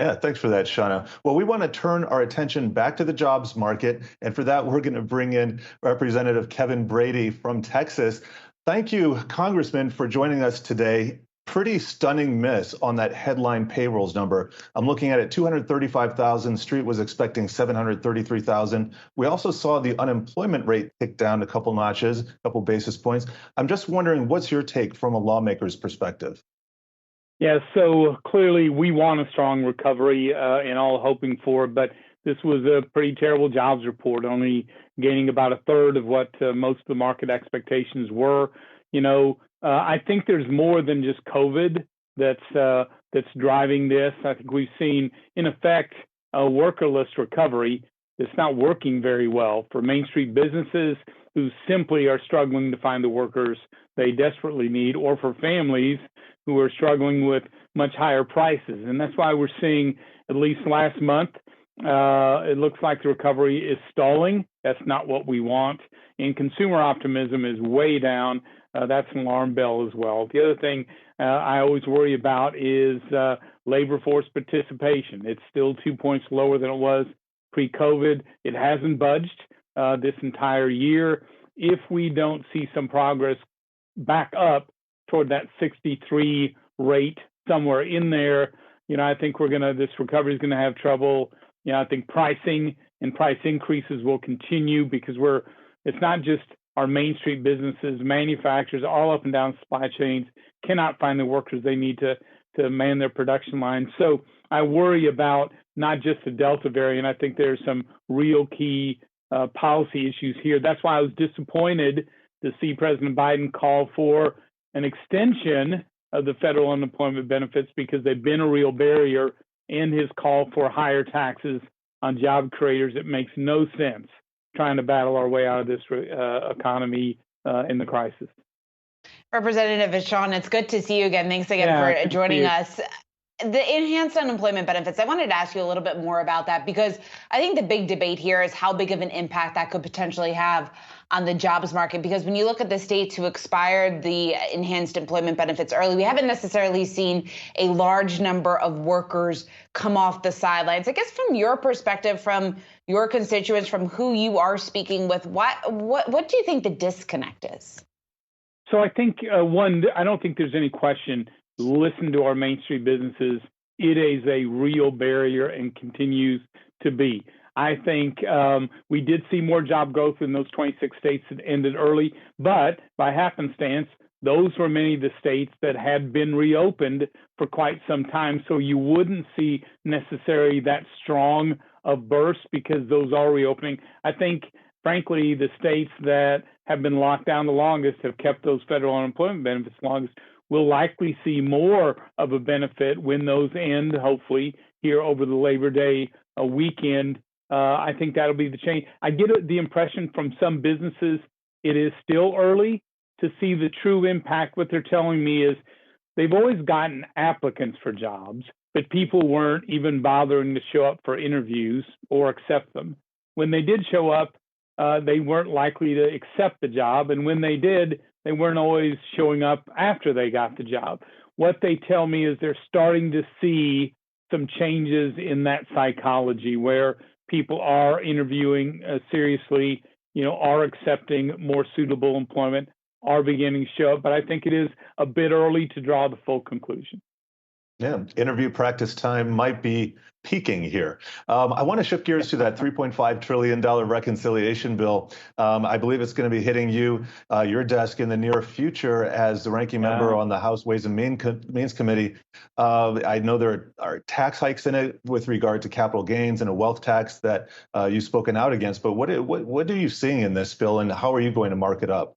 Yeah, thanks for that, Shauna. Well, we want to turn our attention back to the jobs market. And for that, we're going to bring in Representative Kevin Brady from Texas. Thank you, Congressman, for joining us today. Pretty stunning miss on that headline payrolls number. I'm looking at it, 235,000. Street was expecting 733,000. We also saw the unemployment rate tick down a couple notches, a couple basis points. I'm just wondering, what's your take from a lawmaker's perspective? Yeah, so clearly we want a strong recovery and all hoping for it, but this was a pretty terrible jobs report, only gaining about a third of what most of the market expectations were. I think there's more than just COVID that's driving this. I think we've seen, in effect, a workerless recovery that's not working very well for Main Street businesses who simply are struggling to find the workers they desperately need, or for families who are struggling with much higher prices. And that's why we're seeing, at least last month, it looks like the recovery is stalling. That's not what we want. And consumer optimism is way down. That's an alarm bell as well. The other thing I always worry about is labor force participation. It's still 2 points lower than it was pre-COVID. It hasn't budged this entire year. If we don't see some progress back up toward that 63 rate, somewhere in there, I think this recovery is going to have trouble. I think pricing and price increases will continue because it's not just our Main Street businesses, manufacturers all up and down supply chains cannot find the workers they need to man their production lines. So I worry about not just the Delta variant. I think there's some real key policy issues here. That's why I was disappointed to see President Biden call for an extension of the federal unemployment benefits, because they've been a real barrier, in his call for higher taxes on job creators. It makes no sense trying to battle our way out of this economy in the crisis. Representative Sean, it's good to see you again. Thanks again for joining us. The enhanced unemployment benefits, I wanted to ask you a little bit more about that, because I think the big debate here is how big of an impact that could potentially have on the jobs market. Because when you look at the states who expired the enhanced employment benefits early, we haven't necessarily seen a large number of workers come off the sidelines. I guess from your perspective, from your constituents, from who you are speaking with, what do you think the disconnect is? So I think, one, I don't think there's any question. Listen to our Main Street businesses. It is a real barrier and continues to be. I think we did see more job growth in those 26 states that ended early, but by happenstance, those were many of the states that had been reopened for quite some time. So you wouldn't see necessarily that strong of burst because those are reopening. I think, frankly, the states that have been locked down the longest have kept those federal unemployment benefits longest. We'll likely see more of a benefit when those end, hopefully, here over the Labor Day weekend. I think that'll be the change. I get the impression from some businesses it is still early to see the true impact. What they're telling me is they've always gotten applicants for jobs, but people weren't even bothering to show up for interviews or accept them. When they did show up, they weren't likely to accept the job. And when they did, they weren't always showing up after they got the job. What they tell me is they're starting to see some changes in that psychology where people are interviewing seriously, are accepting more suitable employment, are beginning to show up. But I think it is a bit early to draw the full conclusion. Yeah, interview practice time might be peaking here. I want to shift gears to that $3.5 trillion reconciliation bill. I believe it's going to be hitting your desk in the near future as the ranking member on the House Ways and Means Committee. I know there are tax hikes in it with regard to capital gains and a wealth tax that you've spoken out against. But what are you seeing in this bill, and how are you going to mark it up?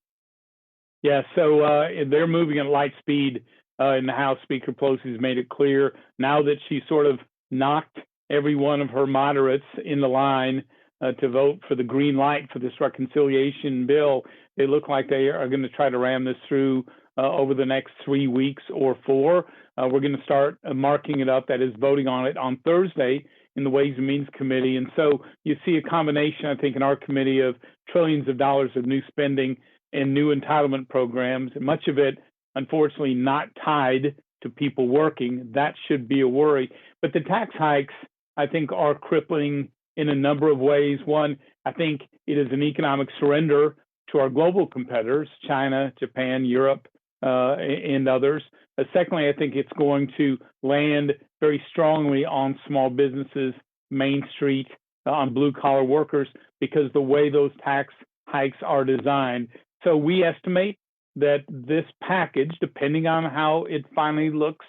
Yeah, so they're moving at light speed. In the House, Speaker Pelosi's made it clear now that she sort of knocked every one of her moderates in the line to vote for the green light for this reconciliation bill. They look like they are going to try to ram this through over the next 3 weeks or 4. We're going to start marking it up, that is, voting on it on Thursday in the Ways and Means Committee. And so you see a combination, I think, in our committee of trillions of dollars of new spending and new entitlement programs, and much of it unfortunately not tied to people working. That should be a worry. But the tax hikes, I think, are crippling in a number of ways. One, I think it is an economic surrender to our global competitors, China, Japan, Europe, and others. Secondly, I think it's going to land very strongly on small businesses, Main Street, on blue-collar workers, because the way those tax hikes are designed. So we estimate that this package, depending on how it finally looks,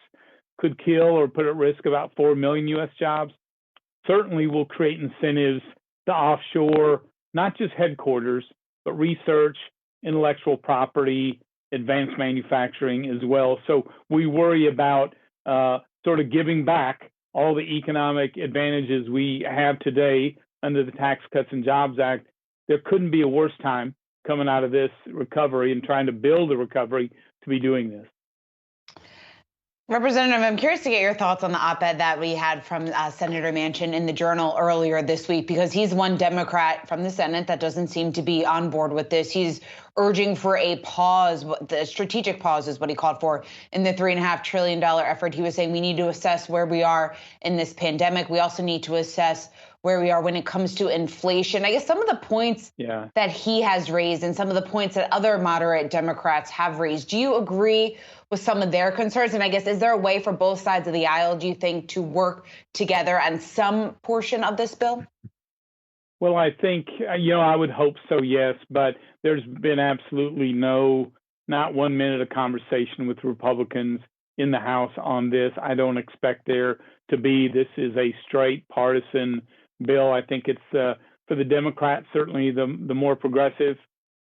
could kill or put at risk about 4 million U.S. jobs. Certainly will create incentives to offshore, not just headquarters, but research, intellectual property, advanced manufacturing as well. So we worry about sort of giving back all the economic advantages we have today under the Tax Cuts and Jobs Act. There couldn't be a worse time coming out of this recovery and trying to build a recovery to be doing this. Representative, I'm curious to get your thoughts on the op-ed that we had from Senator Manchin in the Journal earlier this week, because he's one Democrat from the Senate that doesn't seem to be on board with this. He's urging for a pause, the strategic pause is what he called for in the $3.5 trillion effort. He was saying we need to assess where we are in this pandemic. We also need to assess where we are when it comes to inflation. I guess some of the points that he has raised and some of the points that other moderate Democrats have raised, do you agree with some of their concerns? And I guess, is there a way for both sides of the aisle, do you think, to work together on some portion of this bill? Well, I think, I would hope so, yes. But there's been absolutely not 1 minute of conversation with Republicans in the House on this. I don't expect there to be. This is a straight partisan bill. I think it's for the Democrats, certainly the more progressive.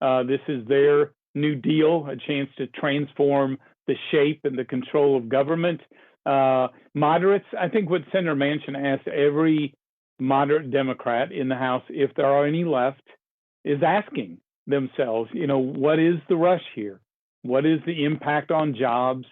This is their New Deal, a chance to transform the shape and the control of government. Moderates, I think what Senator Manchin asked every moderate Democrat in the House, if there are any left, is asking themselves, what is the rush here? What is the impact on jobs?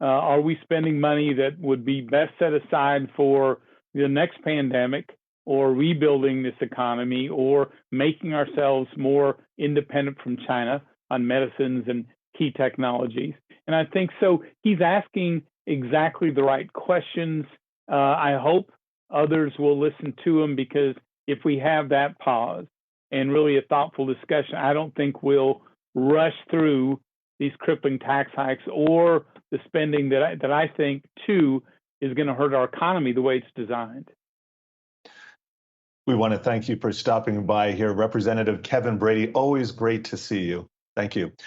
Are we spending money that would be best set aside for the next pandemic, or rebuilding this economy, or making ourselves more independent from China on medicines and key technologies? And I think so. He's asking exactly the right questions. I hope others will listen to him, because if we have that pause and really a thoughtful discussion, I don't think we'll rush through these crippling tax hikes or the spending that I think, too, is going to hurt our economy the way it's designed. We want to thank you for stopping by here. Representative Kevin Brady, always great to see you. Thank you.